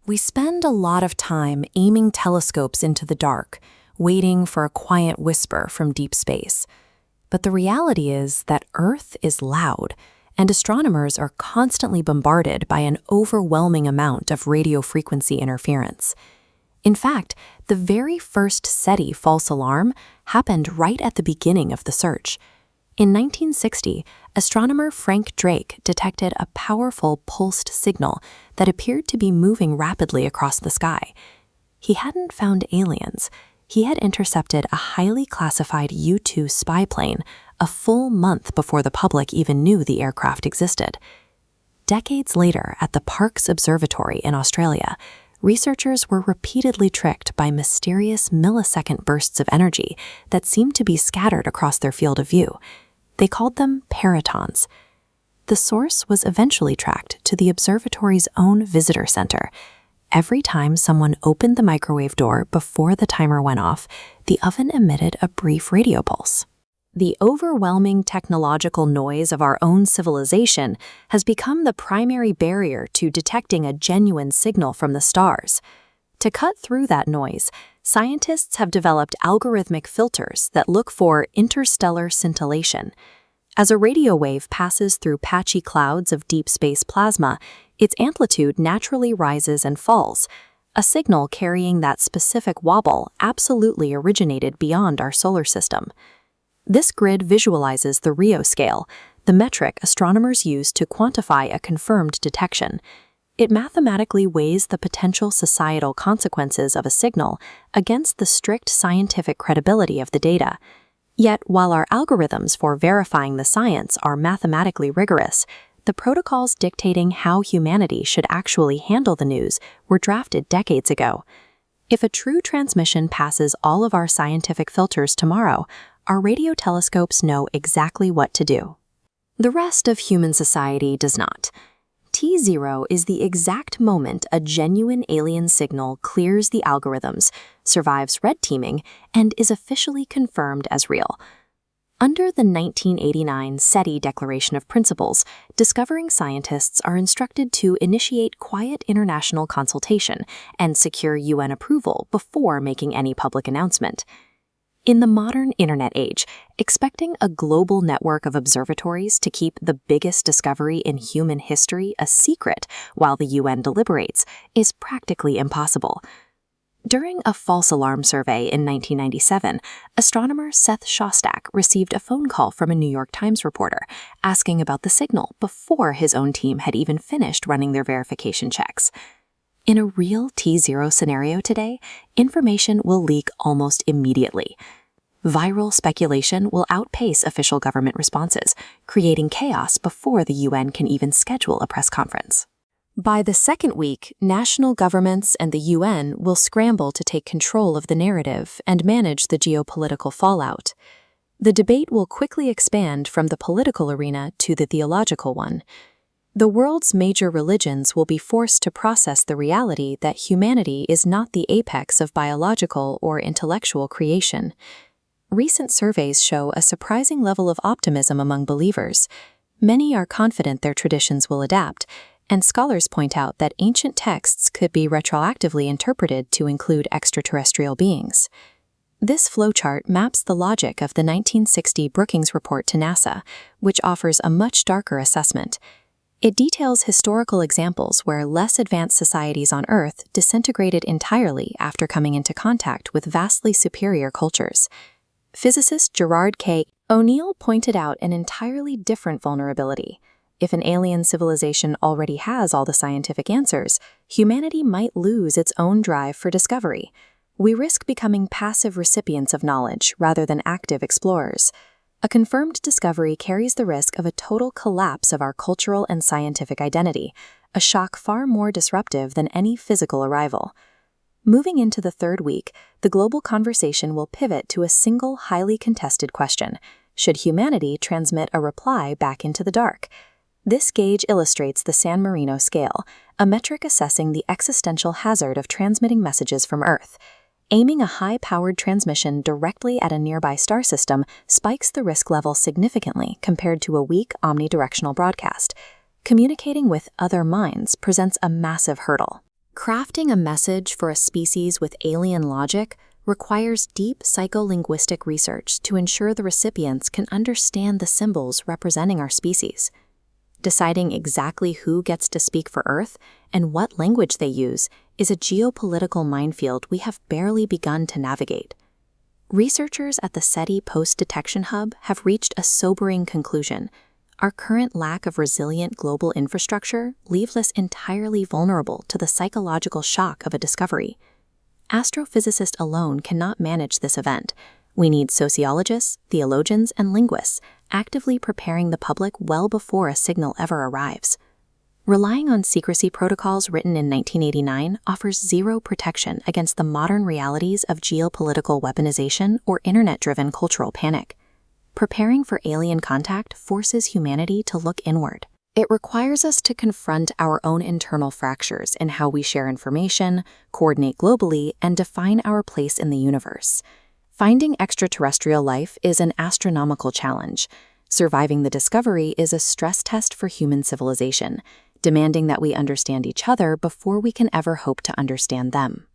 We spend a lot of time aiming telescopes into the dark, waiting for a quiet whisper from deep space. But the reality is that Earth is loud, and astronomers are constantly bombarded by an overwhelming amount of radio frequency interference. In fact, the very first SETI false alarm happened right at the beginning of the search. In 1960, astronomer Frank Drake detected a powerful pulsed signal that appeared to be moving rapidly across the sky. He hadn't found aliens. He had intercepted a highly classified U-2 spy plane a full month before the public even knew the aircraft existed. Decades later, at the Parkes Observatory in Australia, researchers were repeatedly tricked by mysterious millisecond bursts of energy that seemed to be scattered across their field of view. They called them peritons. The source was eventually tracked to the observatory's own visitor center. Every time someone opened the microwave door before the timer went off, the oven emitted a brief radio pulse. The overwhelming technological noise of our own civilization has become the primary barrier to detecting a genuine signal from the stars. To cut through that noise, scientists have developed algorithmic filters that look for interstellar scintillation. As a radio wave passes through patchy clouds of deep space plasma, its amplitude naturally rises and falls. A signal carrying that specific wobble absolutely originated beyond our solar system. This grid visualizes the Rio scale, the metric astronomers use to quantify a confirmed detection. It mathematically weighs the potential societal consequences of a signal against the strict scientific credibility of the data. Yet, while our algorithms for verifying the science are mathematically rigorous, the protocols dictating how humanity should actually handle the news were drafted decades ago. If a true transmission passes all of our scientific filters tomorrow, our radio telescopes know exactly what to do. The rest of human society does not. T0 is the exact moment a genuine alien signal clears the algorithms, survives red teaming, and is officially confirmed as real. Under the 1989 SETI Declaration of Principles, discovering scientists are instructed to initiate quiet international consultation and secure UN approval before making any public announcement. In the modern internet age, expecting a global network of observatories to keep the biggest discovery in human history a secret while the UN deliberates is practically impossible. During a false alarm survey in 1997, astronomer Seth Shostak received a phone call from a New York Times reporter asking about the signal before his own team had even finished running their verification checks. In a real T0 scenario today, information will leak almost immediately. Viral speculation will outpace official government responses, creating chaos before the UN can even schedule a press conference. By the second week, national governments and the UN will scramble to take control of the narrative and manage the geopolitical fallout. The debate will quickly expand from the political arena to the theological one. The world's major religions will be forced to process the reality that humanity is not the apex of biological or intellectual creation. Recent surveys show a surprising level of optimism among believers. Many are confident their traditions will adapt, and scholars point out that ancient texts could be retroactively interpreted to include extraterrestrial beings. This flowchart maps the logic of the 1960 Brookings Report to NASA, which offers a much darker assessment. It details historical examples where less advanced societies on Earth disintegrated entirely after coming into contact with vastly superior cultures. Physicist Gerard K. O'Neill pointed out an entirely different vulnerability. If an alien civilization already has all the scientific answers, humanity might lose its own drive for discovery. We risk becoming passive recipients of knowledge rather than active explorers. A confirmed discovery carries the risk of a total collapse of our cultural and scientific identity, a shock far more disruptive than any physical arrival. Moving into the third week, the global conversation will pivot to a single highly contested question: should humanity transmit a reply back into the dark? This gauge illustrates the San Marino scale, a metric assessing the existential hazard of transmitting messages from Earth. Aiming a high-powered transmission directly at a nearby star system spikes the risk level significantly compared to a weak omnidirectional broadcast. Communicating with other minds presents a massive hurdle. Crafting a message for a species with alien logic requires deep psycholinguistic research to ensure the recipients can understand the symbols representing our species. Deciding exactly who gets to speak for Earth and what language they use is a geopolitical minefield we have barely begun to navigate. Researchers at the SETI Post-Detection Hub have reached a sobering conclusion. Our current lack of resilient global infrastructure leaves us entirely vulnerable to the psychological shock of a discovery. Astrophysicists alone cannot manage this event. We need sociologists, theologians, and linguists actively preparing the public well before a signal ever arrives. Relying on secrecy protocols written in 1989 offers zero protection against the modern realities of geopolitical weaponization or internet-driven cultural panic. Preparing for alien contact forces humanity to look inward. It requires us to confront our own internal fractures in how we share information, coordinate globally, and define our place in the universe. Finding extraterrestrial life is an astronomical challenge. Surviving the discovery is a stress test for human civilization, demanding that we understand each other before we can ever hope to understand them.